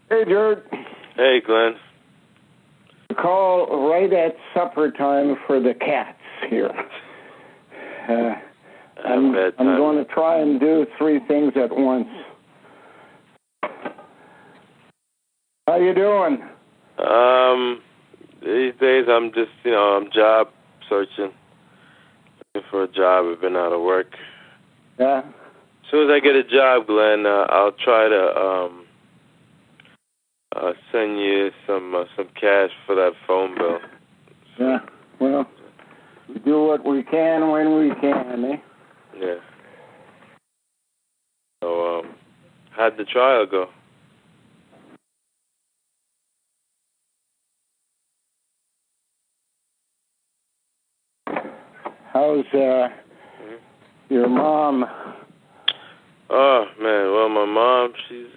Hey, Jared. Hey, Glenn. Call right at supper time for the cats here. I'm going to try and do 3 things at once. How you doing? These days I'm just, I'm job searching. Looking for a job. I've been out of work. Yeah. As soon as I get a job, Glenn, I'll try to send you some cash for that phone bill. Yeah. Well, we do what we can when we can, eh? Yeah. So, how'd the trial go? How's your mom? Oh man, well my mom, she's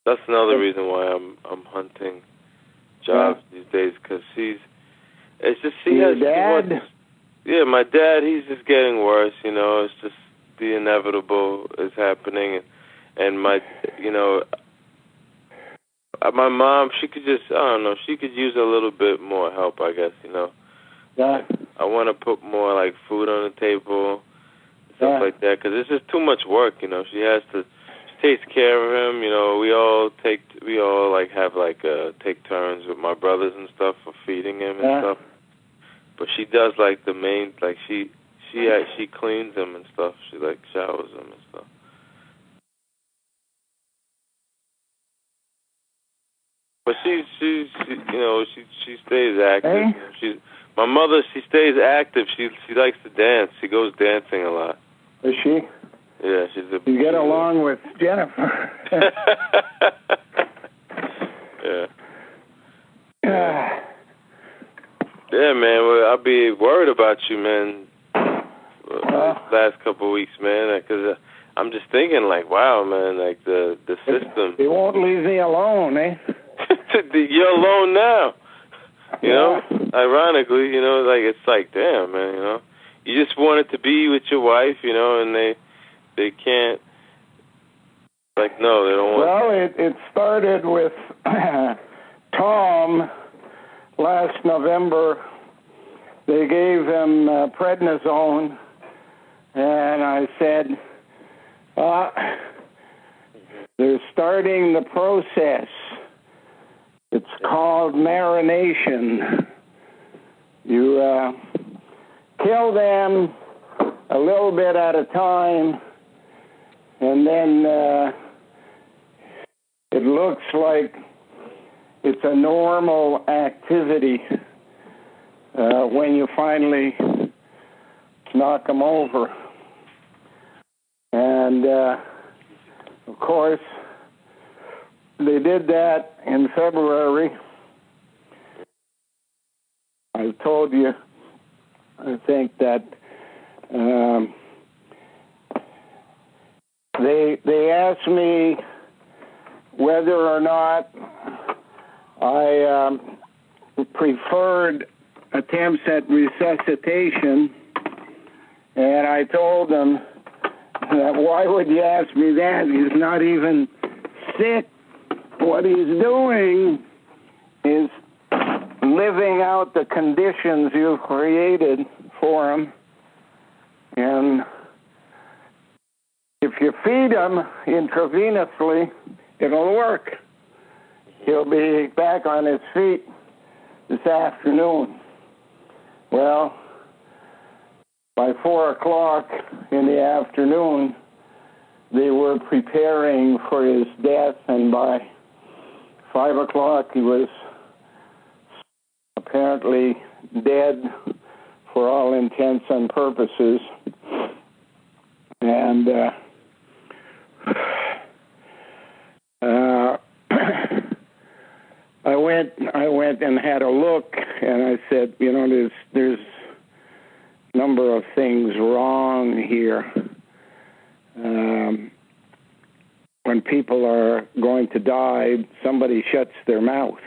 that's another reason why I'm hunting jobs these days, because she has your too dad? much. Yeah, my dad, he's just getting worse. It's just the inevitable is happening, and my mom, she could just, I don't know, she could use a little bit more help, I guess. Yeah. I want to put more like food on the table, stuff like that, because it's just too much work. She has to. She takes care of him. We all take turns with my brothers and stuff for feeding him and stuff. But she does like the main, like she cleans him and stuff. She like showers him and stuff. But she stays active. Hey? My mother. She stays active. She likes to dance. She goes dancing a lot. Is she? Yeah, she's a. You get along with Jennifer. Yeah. Yeah, man. Well, I'll be worried about you, man. Last couple of weeks, man, because I'm just thinking, like, wow, man, like the system. They won't leave me alone, eh? You're alone now. You know, ironically, it's like, damn, man, you just wanted to be with your wife, and they can't. Like, no, they don't want. Well, it started with Tom last November. They gave him prednisone, and I said, they're starting the process. It's called marination. You kill them a little bit at a time, and then it looks like it's a normal activity when you finally knock them over. And, of course, they did that in February. I told you, I think that they asked me whether or not I preferred attempts at resuscitation, and I told them that why would you ask me that? He's not even sick. What he's doing is living out the conditions you've created for him, and if you feed him intravenously, it'll work. He'll be back on his feet this afternoon. Well, by 4 o'clock in the afternoon, they were preparing for his death, and by 5 o'clock he was apparently dead for all intents and purposes. And I went and had a look, and I said, there's a number of things wrong here. When people are going to die, somebody shuts their mouth.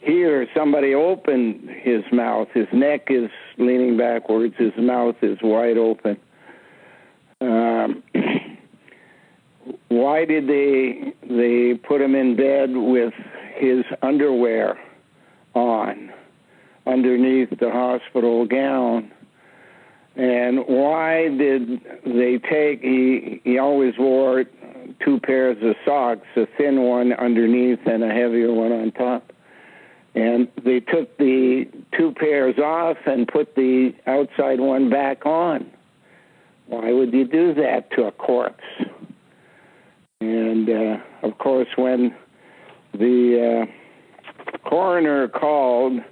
Here, somebody opened his mouth. His neck is leaning backwards. His mouth is wide open. why did they put him in bed with his underwear on underneath the hospital gown? And why did they take, he always wore 2 pairs of socks, a thin one underneath and a heavier one on top. And they took the 2 pairs off and put the outside one back on. Why would you do that to a corpse? And, of course, when the coroner called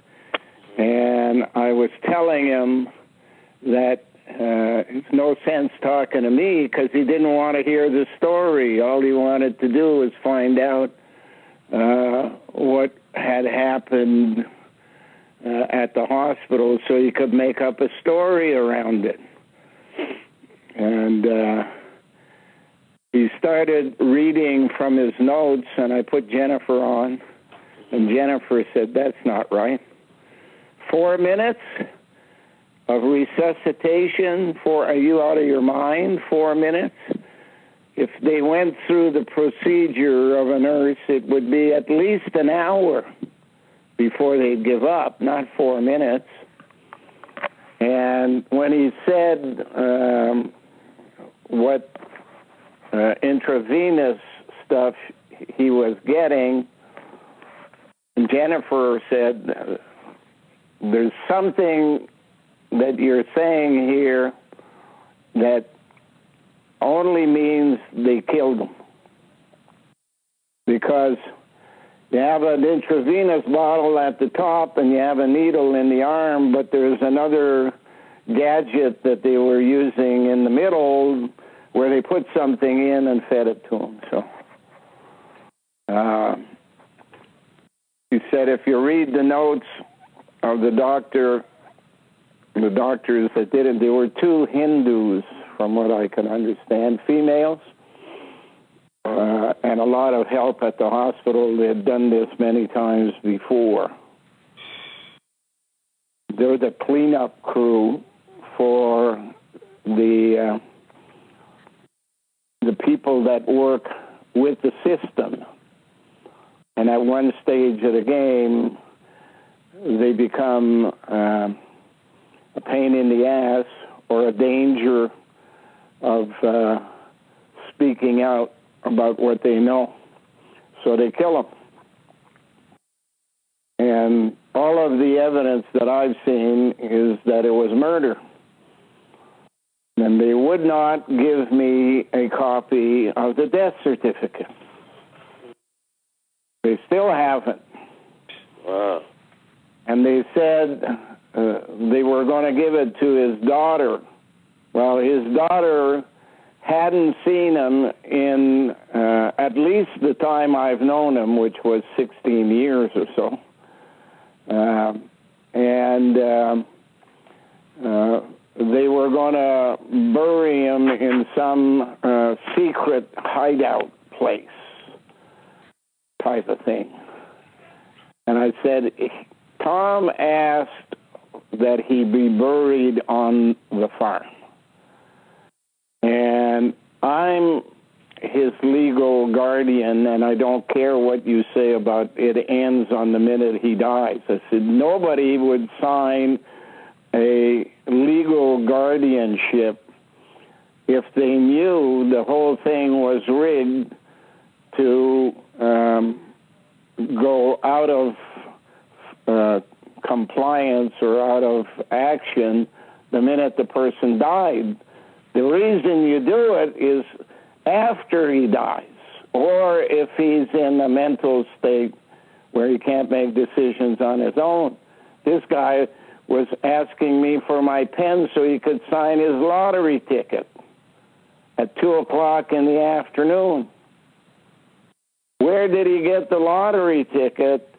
and I was telling him that it's no sense talking to me because he didn't want to hear the story. All he wanted to do was find out what had happened at the hospital so he could make up a story around it. And he started reading from his notes, and I put Jennifer on, and Jennifer said, "That's not right. 4 minutes of resuscitation are you out of your mind? 4 minutes? If they went through the procedure of a nurse, it would be at least an hour before they'd give up, not 4 minutes." And when he said what intravenous stuff he was getting, Jennifer said, "There's something that you're saying here that only means they killed him. Because you have an intravenous bottle at the top and you have a needle in the arm, but there's another gadget that they were using in the middle where they put something in and fed it to him." So he said if you read the notes of the doctors that did it, there were 2 Hindus, from what I can understand, females, and a lot of help at the hospital. They had done this many times before. They're the cleanup crew for the people that work with the system. And at one stage of the game, they become a pain in the ass or a danger of speaking out about what they know. So they kill them. And all of the evidence that I've seen is that it was murder. And they would not give me a copy of the death certificate. They still haven't. Wow. And they said they were going to give it to his daughter. Well, his daughter hadn't seen him in at least the time I've known him, which was 16 years or so. They were going to bury him in some secret hideout place type of thing. And I said, Tom asked that he be buried on the farm. And I'm his legal guardian, and I don't care what you say about it ends on the minute he dies. I said, nobody would sign a legal guardianship if they knew the whole thing was rigged to go out of compliance or out of action the minute the person died. The reason you do it is after he dies, or if he's in a mental state where he can't make decisions on his own. This guy was asking me for my pen so he could sign his lottery ticket at 2:00 in the afternoon. Where did he get the lottery ticket?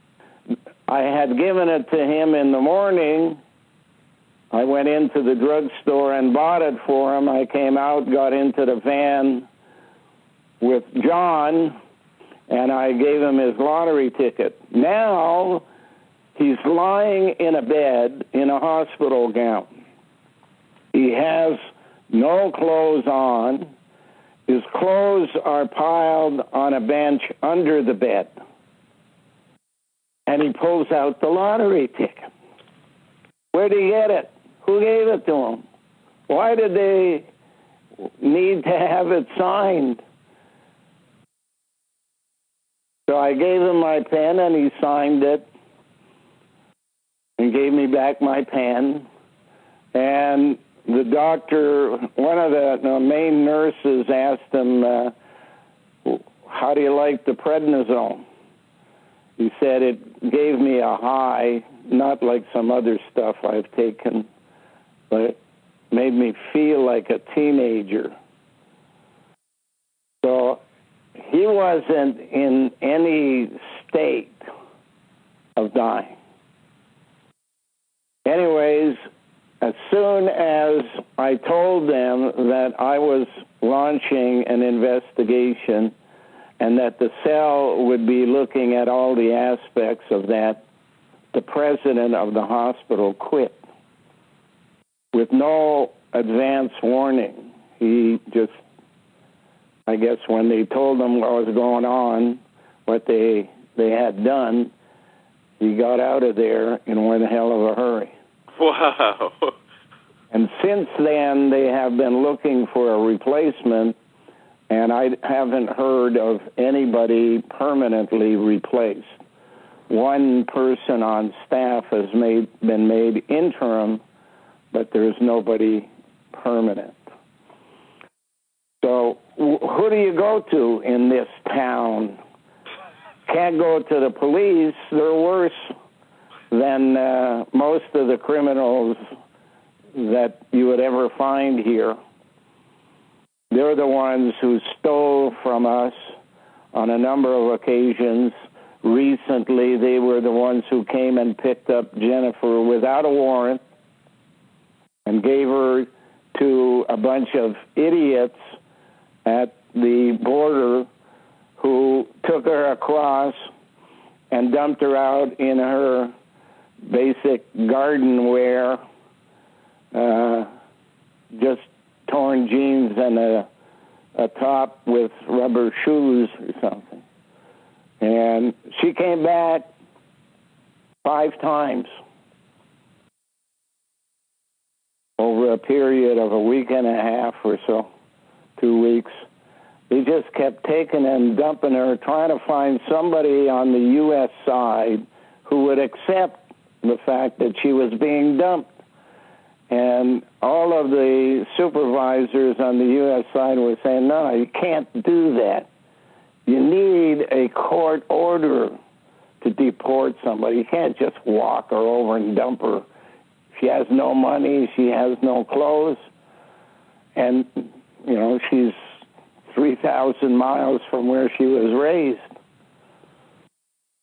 I had given it to him in the morning. I went into the drugstore and bought it for him. I came out, got into the van with John, and I gave him his lottery ticket. Now he's lying in a bed in a hospital gown. He has no clothes on, His clothes are piled on a bench under the bed. And he pulls out the lottery ticket. Where did he get it? Who gave it to him? Why did they need to have it signed? So I gave him my pen, and he signed it and gave me back my pen. And the doctor, one of the main nurses, asked him, how do you like the prednisone? He said it gave me a high, not like some other stuff I've taken, but it made me feel like a teenager. So he wasn't in any state of dying. Anyways, as soon as I told them that I was launching an investigation and that the cell would be looking at all the aspects of that, the president of the hospital quit with no advance warning. He just, I guess when they told him what was going on, what they had done, he got out of there in one hell of a hurry. Wow. And since then, they have been looking for a replacement, and I haven't heard of anybody permanently replaced. One person on staff has been made interim, but there's nobody permanent. So who do you go to in this town? Can't go to the police. They're worse than most of the criminals that you would ever find here. They're the ones who stole from us on a number of occasions. Recently, they were the ones who came and picked up Jennifer without a warrant and gave her to a bunch of idiots at the border who took her across and dumped her out in her basic garden wear, just torn jeans and a top with rubber shoes or something. And she came back 5 times over a period of a week and a half or so, 2 weeks. They just kept taking and dumping her, trying to find somebody on the U.S. side who would accept the fact that she was being dumped. And all of the supervisors on the U.S. side were saying, no, you can't do that. You need a court order to deport somebody. You can't just walk her over and dump her. She has no money. She has no clothes. And, you know, she's 3,000 miles from where she was raised.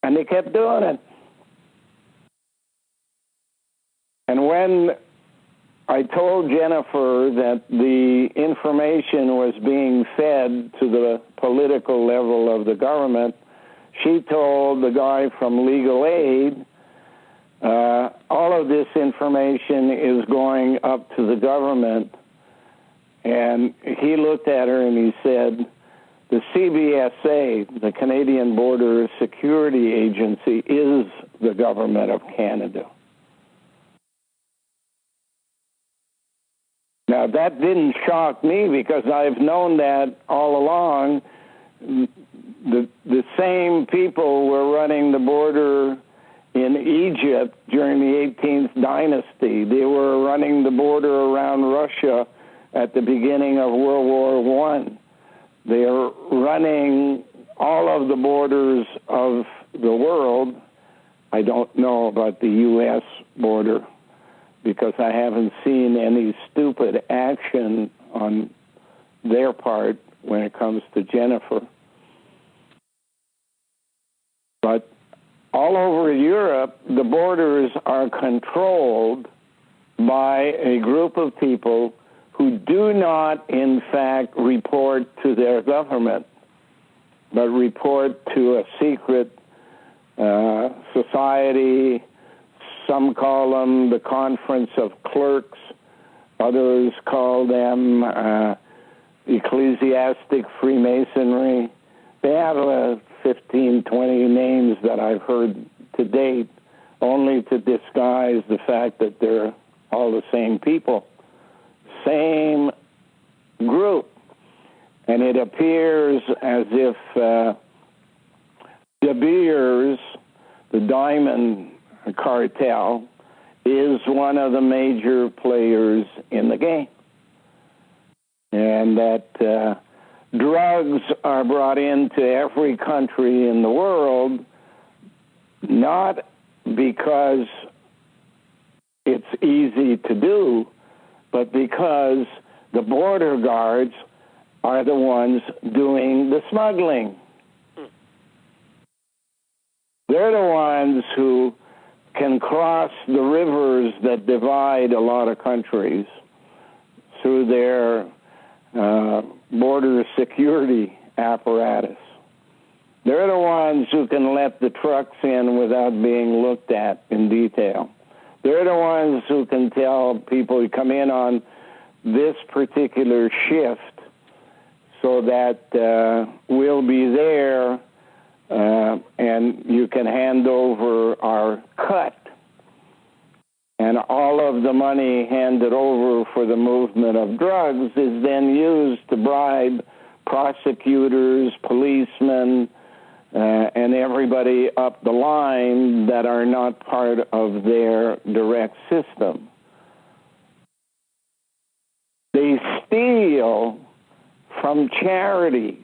And they kept doing it. And when I told Jennifer that the information was being fed to the political level of the government, she told the guy from Legal Aid, all of this information is going up to the government. And he looked at her and he said, the CBSA, the Canadian Border Security Agency, is the government of Canada. Now, that didn't shock me because I've known that all along. The same people were running the border in Egypt during the 18th dynasty. They were running the border around Russia at the beginning of World War I. They are running all of the borders of the world. I don't know about the U.S. border, because I haven't seen any stupid action on their part when it comes to Jennifer. But all over Europe, the borders are controlled by a group of people who do not, in fact, report to their government, but report to a secret society. Some call them the Conference of Clerks. Others call them ecclesiastic Freemasonry. They have 15, 20 names that I've heard to date, only to disguise the fact that they're all the same people, same group. And it appears as if De Beers, the diamond cartel, is one of the major players in the game. And that drugs are brought into every country in the world, not because it's easy to do, but because the border guards are the ones doing the smuggling. They're the ones who can cross the rivers that divide a lot of countries through their border security apparatus. They're the ones who can let the trucks in without being looked at in detail. They're the ones who can tell people to come in on this particular shift so that we'll be there and you can hand over our cut. And all of the money handed over for the movement of drugs is then used to bribe prosecutors, policemen, and everybody up the line that are not part of their direct system. They steal from charities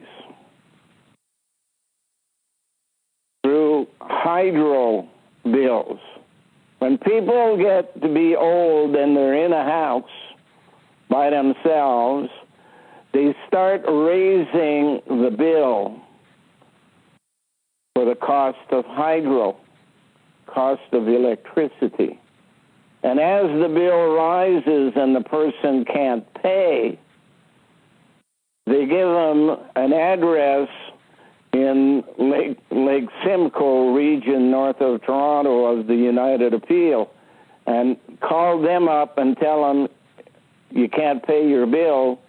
through hydro bills. When people get to be old and they're in a house by themselves, they start raising the bill for the cost of hydro, cost of electricity. And as the bill rises and the person can't pay, they give them an address in Lake Simcoe region north of Toronto of the United Appeal, and call them up and tell them you can't pay your bill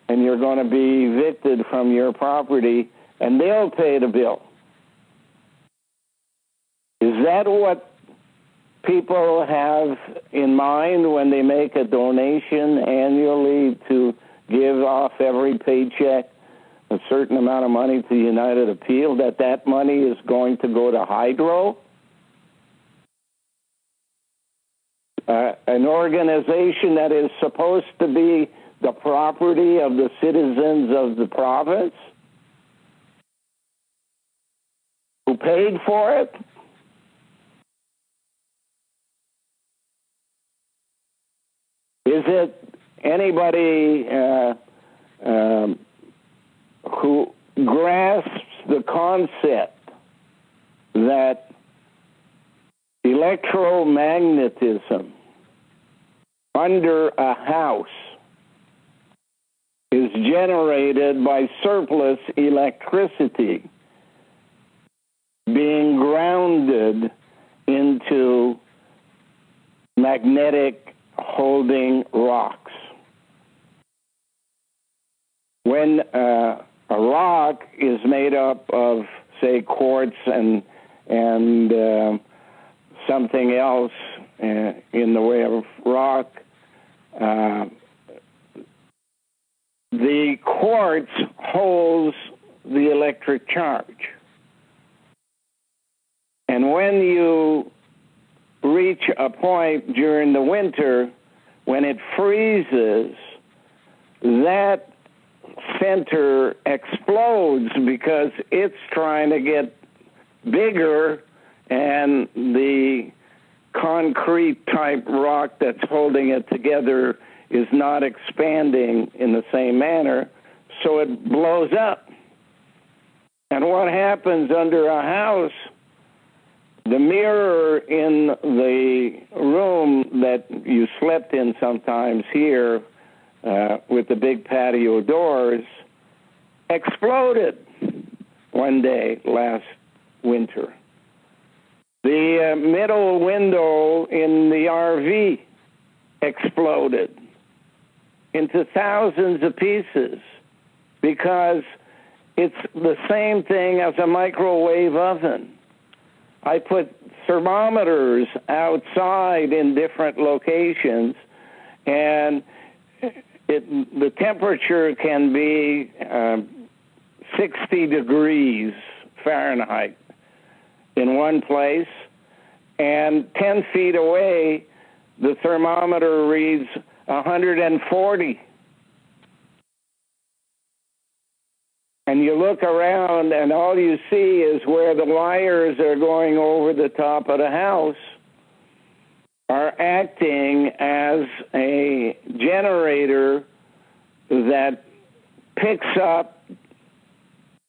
and you're going to be evicted from your property, and they'll pay the bill. Is that what people have in mind when they make a donation annually to give off every paycheck a certain amount of money to the United Appeal, that money is going to go to hydro? An organization that is supposed to be the property of the citizens of the province who paid for it? Is it anybody who grasps the concept that electromagnetism under a house is generated by surplus electricity being grounded into magnetic holding rocks? When a rock is made up of, say, quartz and something else in the way of rock, the quartz holds the electric charge. And when you reach a point during the winter when it freezes, that center explodes because it's trying to get bigger, and the concrete type rock that's holding it together is not expanding in the same manner, so it blows up. And what happens under a house, the mirror in the room that you slept in sometimes here with the big patio doors, exploded one day last winter. The middle window in the RV exploded into thousands of pieces because it's the same thing as a microwave oven. I put thermometers outside in different locations, and the temperature can be 60 degrees Fahrenheit in one place, and 10 feet away, the thermometer reads 140. And you look around, and all you see is where the wires are going over the top of the house are acting as a generator that picks up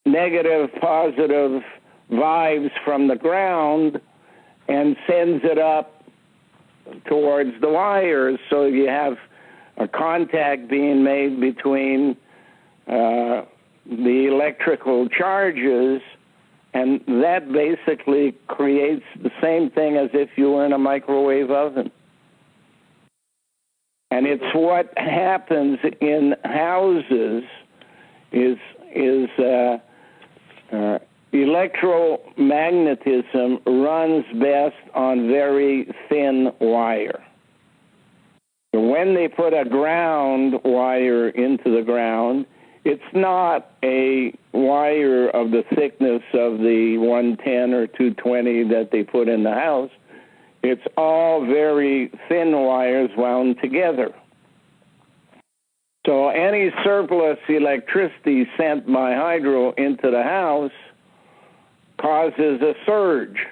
negative, positive vibes from the ground and sends it up towards the wires, so you have a contact being made between the electrical charges, and that basically creates the same thing as if you were in a microwave oven. And it's what happens in houses is electromagnetism runs best on very thin wire. When they put a ground wire into the ground, it's not a wire of the thickness of the 110 or 220 that they put in the house. It's all very thin wires wound together. So any surplus electricity sent by hydro into the house causes a surge,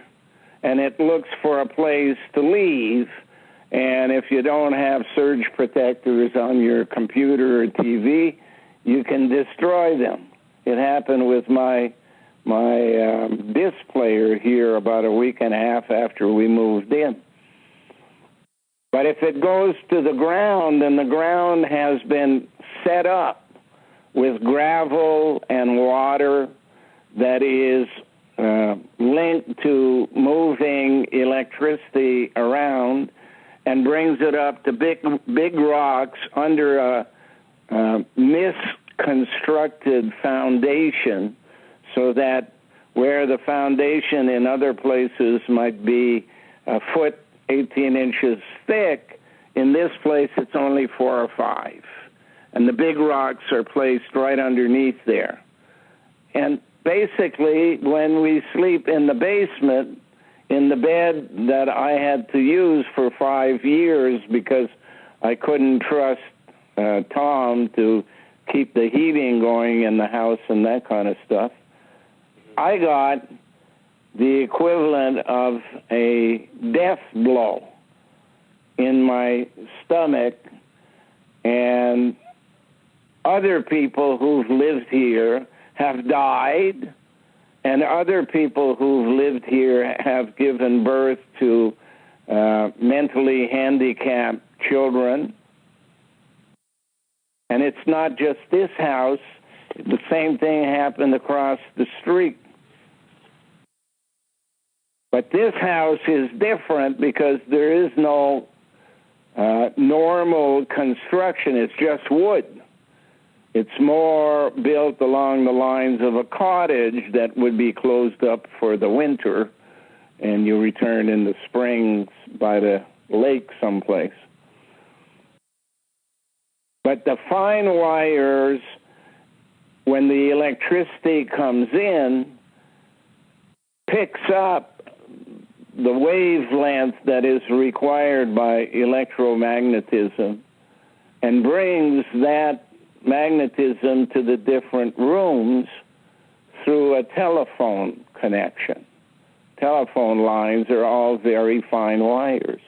and it looks for a place to leave. And if you don't have surge protectors on your computer or TV, you can destroy them. It happened with my disc player here about a week and a half after we moved in. But if it goes to the ground, and the ground has been set up with gravel and water that is linked to moving electricity around and brings it up to big rocks under a misconstructed foundation, so that where the foundation in other places might be a foot, 18 inches thick, in this place it's only 4 or 5. And the big rocks are placed right underneath there. And basically, when we sleep in the basement, in the bed that I had to use for 5 years because I couldn't trust Tom to keep the heating going in the house and that kind of stuff, I got the equivalent of a death blow in my stomach, and other people who've lived here have died, and other people who've lived here have given birth to mentally handicapped children. And it's not just this house. The same thing happened across the street. But this house is different because there is no normal construction. It's just wood. It's more built along the lines of a cottage that would be closed up for the winter, and you return in the spring by the lake someplace. But the fine wires, when the electricity comes in, picks up the wavelength that is required by electromagnetism and brings that magnetism to the different rooms through a telephone connection. Telephone lines are all very fine wires.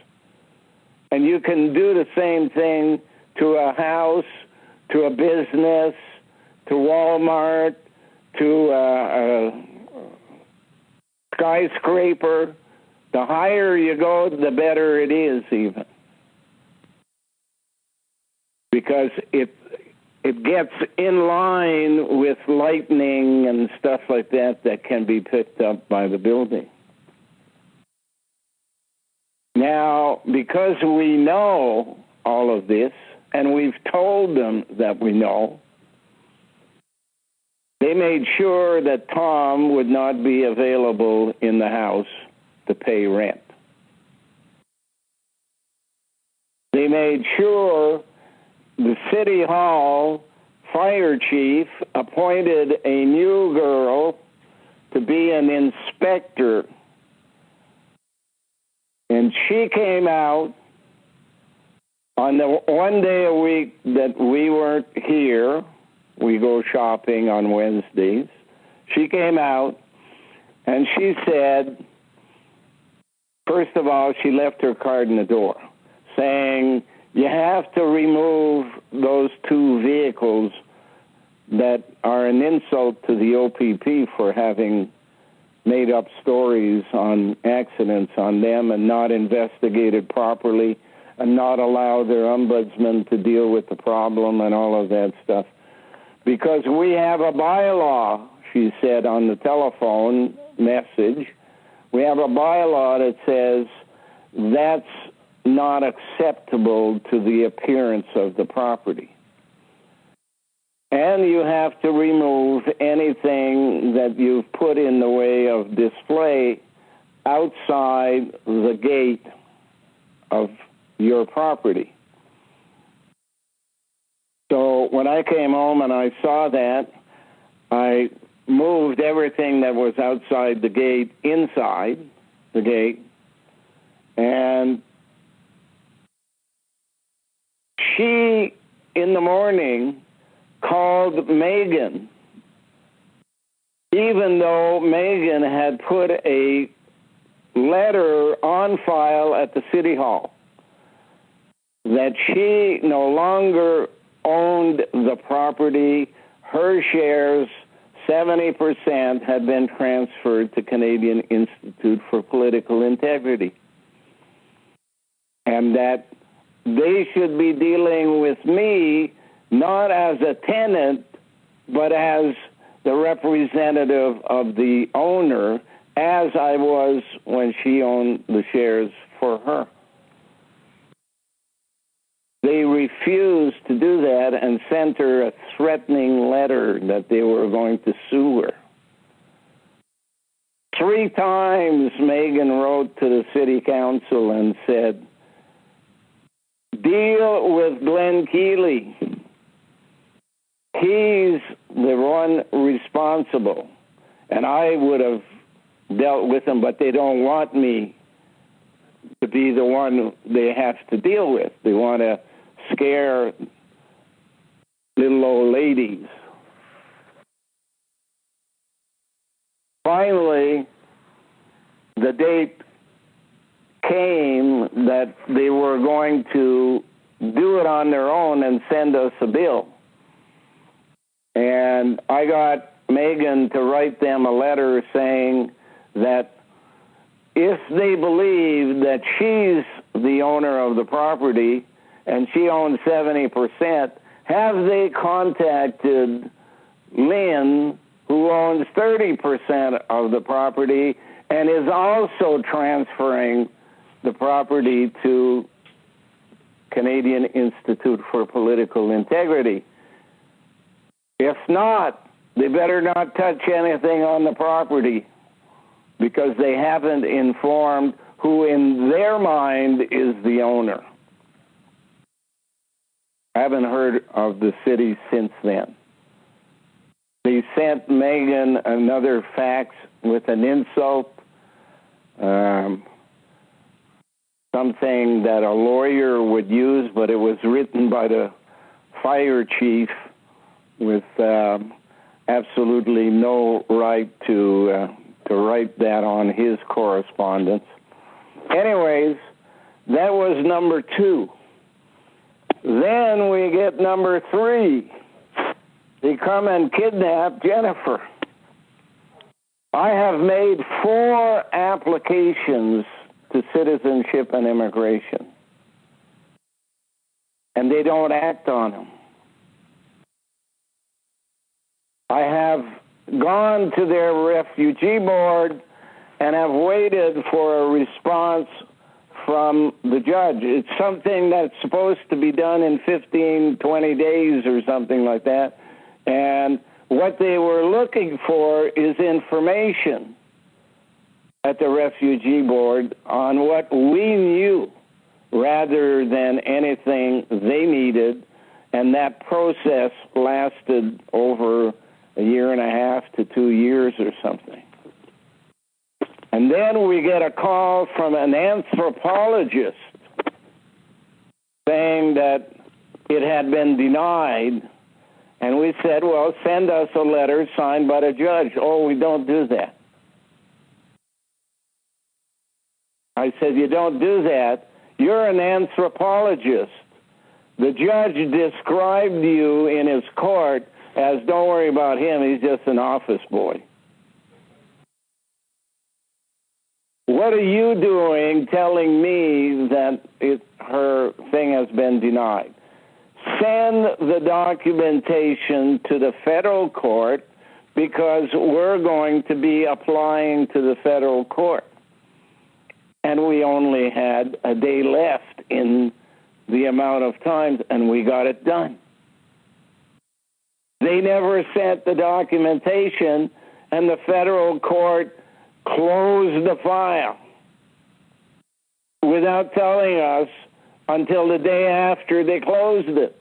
And you can do the same thing to a house, to a business, to Walmart, to a skyscraper. The higher you go, the better it is even. Because it gets in line with lightning and stuff like that can be picked up by the building. Now, because we know all of this, and we've told them that we know, They made sure that Tom would not be available in the house to pay rent. They made sure the city hall fire chief appointed a new girl to be an inspector. And she came out on the one day a week that we weren't here. We go shopping on Wednesdays. She came out and she said, first of all, she left her card in the door saying, you have to remove those two vehicles that are an insult to the OPP for having made up stories on accidents on them and not investigated properly and not allow their ombudsman to deal with the problem and all of that stuff. Because we have a bylaw, she said on the telephone message, we have a bylaw that says that's not acceptable to the appearance of the property. And you have to remove anything that you've put in the way of display outside the gate of your property. So when I came home and I saw that, I moved everything that was outside the gate inside the gate, and she, in the morning, called Megan, even though Megan had put a letter on file at the city hall that she no longer owned the property. Her shares, 70%, had been transferred to Canadian Institute for Political Integrity, and that they should be dealing with me not as a tenant, but as the representative of the owner, as I was when she owned the shares for her. They refused to do that and sent her a threatening letter that they were going to sue her. 3 times Megan wrote to the city council and said, deal with Glen Kealey. He's the one responsible. And I would have dealt with him, but they don't want me to be the one they have to deal with. They want to scare little old ladies. Finally, the date came that they were going to do it on their own and send us a bill. And I got Megan to write them a letter saying that if they believe that she's the owner of the property and she owns 70%, have they contacted Lynn, who owns 30% of the property and is also transferring the property to Canadian Institute for Political Integrity? If not, they better not touch anything on the property, because they haven't informed who in their mind is the owner. I haven't heard of the city since then. They sent Megan another fax with an insult, something that a lawyer would use, but it was written by the fire chief with absolutely no right to write that on his correspondence. Anyways, that was number 2. Then we get number 3. They come and kidnap Jennifer. I have made 4 applications to Citizenship and Immigration, and they don't act on them. I have gone to their refugee board and have waited for a response from the judge. It's something that's supposed to be done in 15, 20 days or something like that. And what they were looking for is information at the Refugee Board on what we knew rather than anything they needed, and that process lasted over a year and a half to 2 years or something. And then we get a call from an anthropologist saying that it had been denied, and we said, well, send us a letter signed by the judge. Oh, we don't do that. I said, you don't do that. You're an anthropologist. The judge described you in his court as, don't worry about him, he's just an office boy. What are you doing telling me that her thing has been denied? Send the documentation to the federal court, because we're going to be applying to the federal court. And we only had a day left in the amount of time, and we got it done. They never sent the documentation, and the federal court closed the file without telling us until the day after they closed it.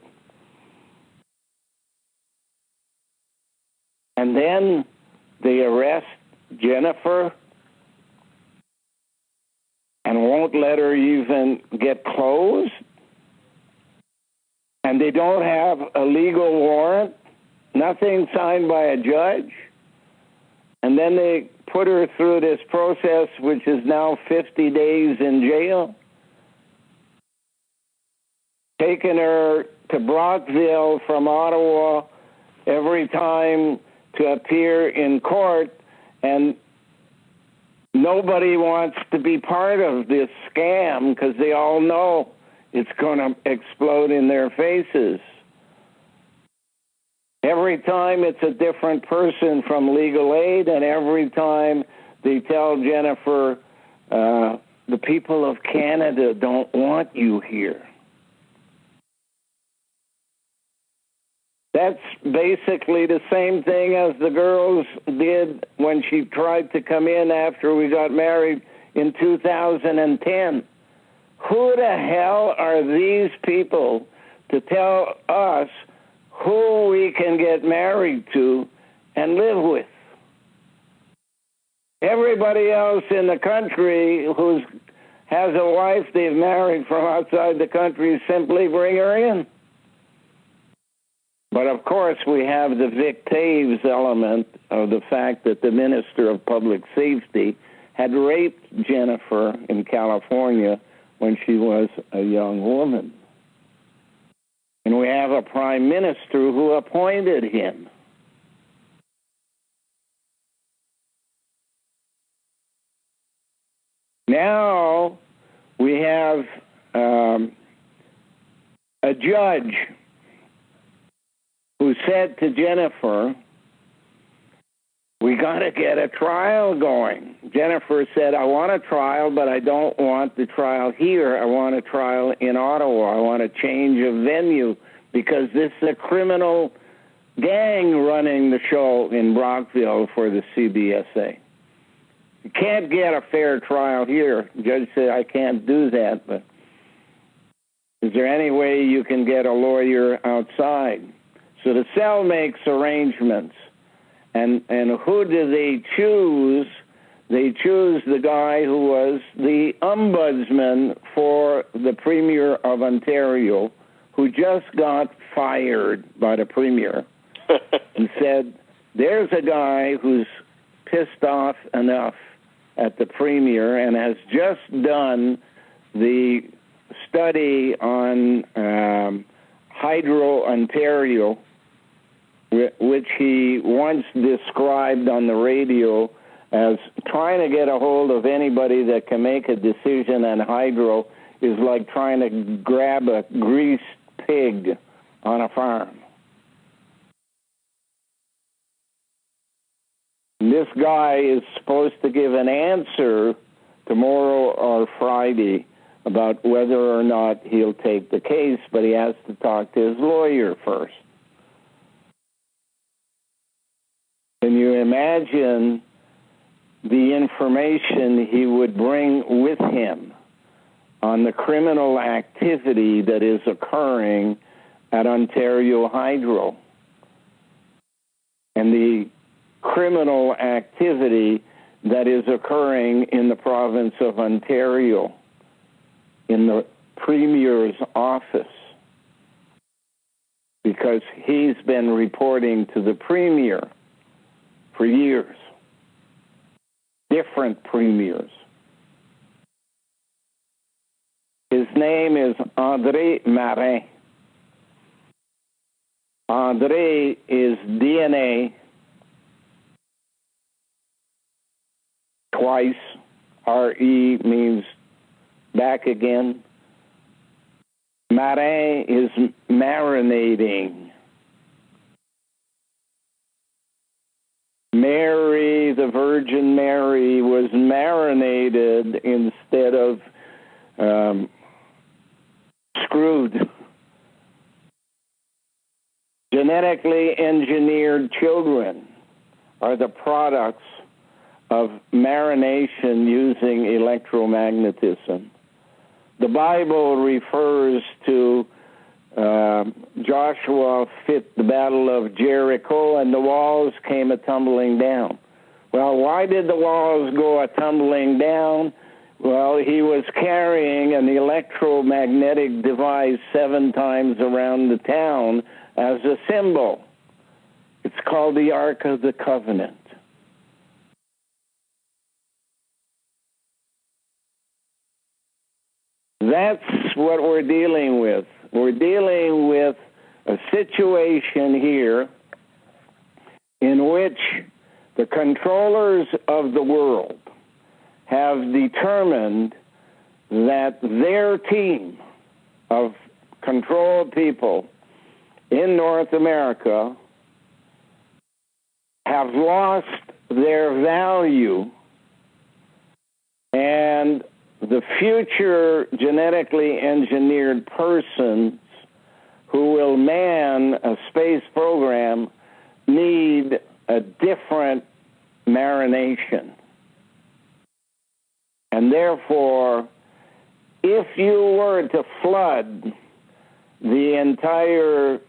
And then they arrest Jennifer and won't let her even get closed. And they don't have a legal warrant, nothing signed by a judge. And then they put her through this process, which is now 50 days in jail, taking her to Brockville from Ottawa every time to appear in court, and nobody wants to be part of this scam because they all know it's going to explode in their faces. Every time it's a different person from legal aid, and every time they tell Jennifer, the people of Canada don't want you here. That's basically the same thing as the girls did when she tried to come in after we got married in 2010. Who the hell are these people to tell us who we can get married to and live with? Everybody else in the country who has a wife they've married from outside the country simply bring her in. But of course, we have the Vic Taves element of the fact that the Minister of Public Safety had raped Jennifer in California when she was a young woman. And we have a prime minister who appointed him. Now we have a judge who said to Jennifer, we got to get a trial going. Jennifer said, I want a trial, but I don't want the trial here. I want a trial in Ottawa. I want a change of venue because this is a criminal gang running the show in Brockville for the CBSA. You can't get a fair trial here. The judge said, I can't do that, but is there any way you can get a lawyer outside? So the cell makes arrangements. And who do they choose? They choose the guy who was the ombudsman for the Premier of Ontario, who just got fired by the Premier and said, there's a guy who's pissed off enough at the Premier and has just done the study on Hydro Ontario, which he once described on the radio as trying to get a hold of anybody that can make a decision on hydro is like trying to grab a greased pig on a farm. This guy is supposed to give an answer tomorrow or Friday about whether or not he'll take the case, but he has to talk to his lawyer first. Can you imagine the information he would bring with him on the criminal activity that is occurring at Ontario Hydro and the criminal activity that is occurring in the province of Ontario in the Premier's office, because he's been reporting to the Premier for years, different premiers. His name is André Marin. André is DNA twice. R-E means back again. Marin is marinating. Mary, the Virgin Mary, was marinated instead of screwed. Genetically engineered children are the products of marination using electromagnetism. The Bible refers to Joshua fit the battle of Jericho and the walls came a-tumbling down. Well, why did the walls go a-tumbling down? Well, he was carrying an electromagnetic device 7 times around the town as a symbol. It's called the Ark of the Covenant. That's what we're dealing with. We're dealing with a situation here in which the controllers of the world have determined that their team of controlled people in North America have lost their value, and the future genetically engineered persons who will man a space program need a different marination. And therefore, if you were to flood the entire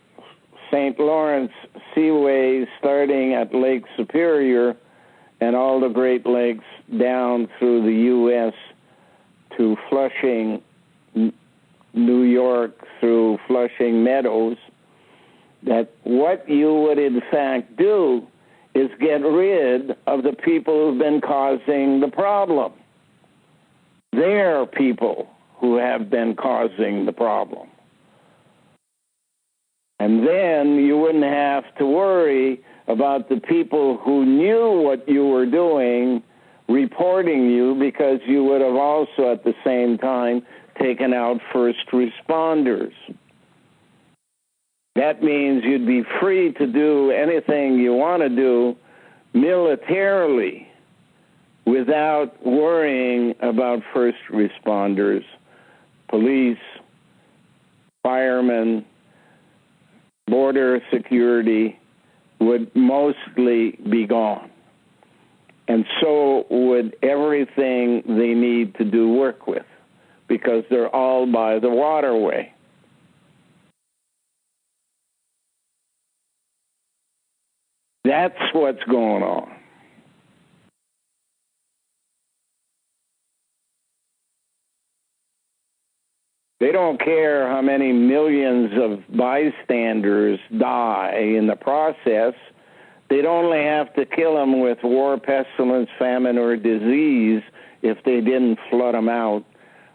St. Lawrence Seaway starting at Lake Superior and all the Great Lakes down through the U.S. to Flushing, New York, through Flushing Meadows, that what you would in fact do is get rid of the people who've been causing the problem. They're people who have been causing the problem. And then you wouldn't have to worry about the people who knew what you were doing reporting you, because you would have also at the same time taken out first responders. That means you'd be free to do anything you want to do militarily without worrying about first responders, police, firemen, border security would mostly be gone. And so would everything they need to do work with, because they're all by the waterway. That's what's going on. They don't care how many millions of bystanders die in the process. They'd only have to kill them with war, pestilence, famine, or disease if they didn't flood them out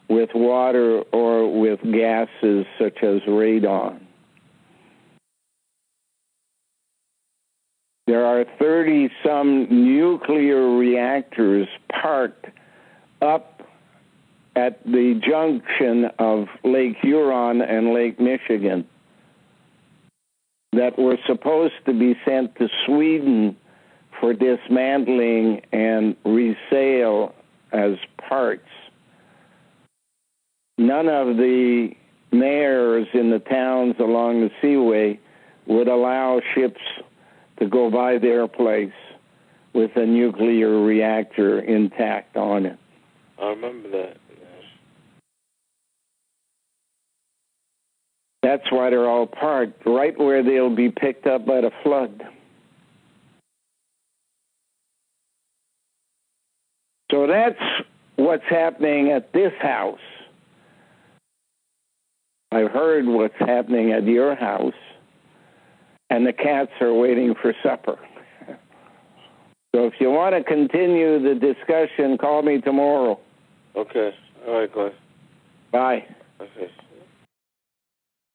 with water or with gases such as radon. There are 30-some nuclear reactors parked up at the junction of Lake Huron and Lake Michigan that were supposed to be sent to Sweden for dismantling and resale as parts. None of the mayors in the towns along the seaway would allow ships to go by their place with a nuclear reactor intact on it. I remember that. That's why they're all parked right where they'll be picked up by the flood. So that's what's happening at this house. I've heard what's happening at your house, and the cats are waiting for supper. So if you want to continue the discussion, call me tomorrow. Okay. All right, Glenn. Bye. Okay.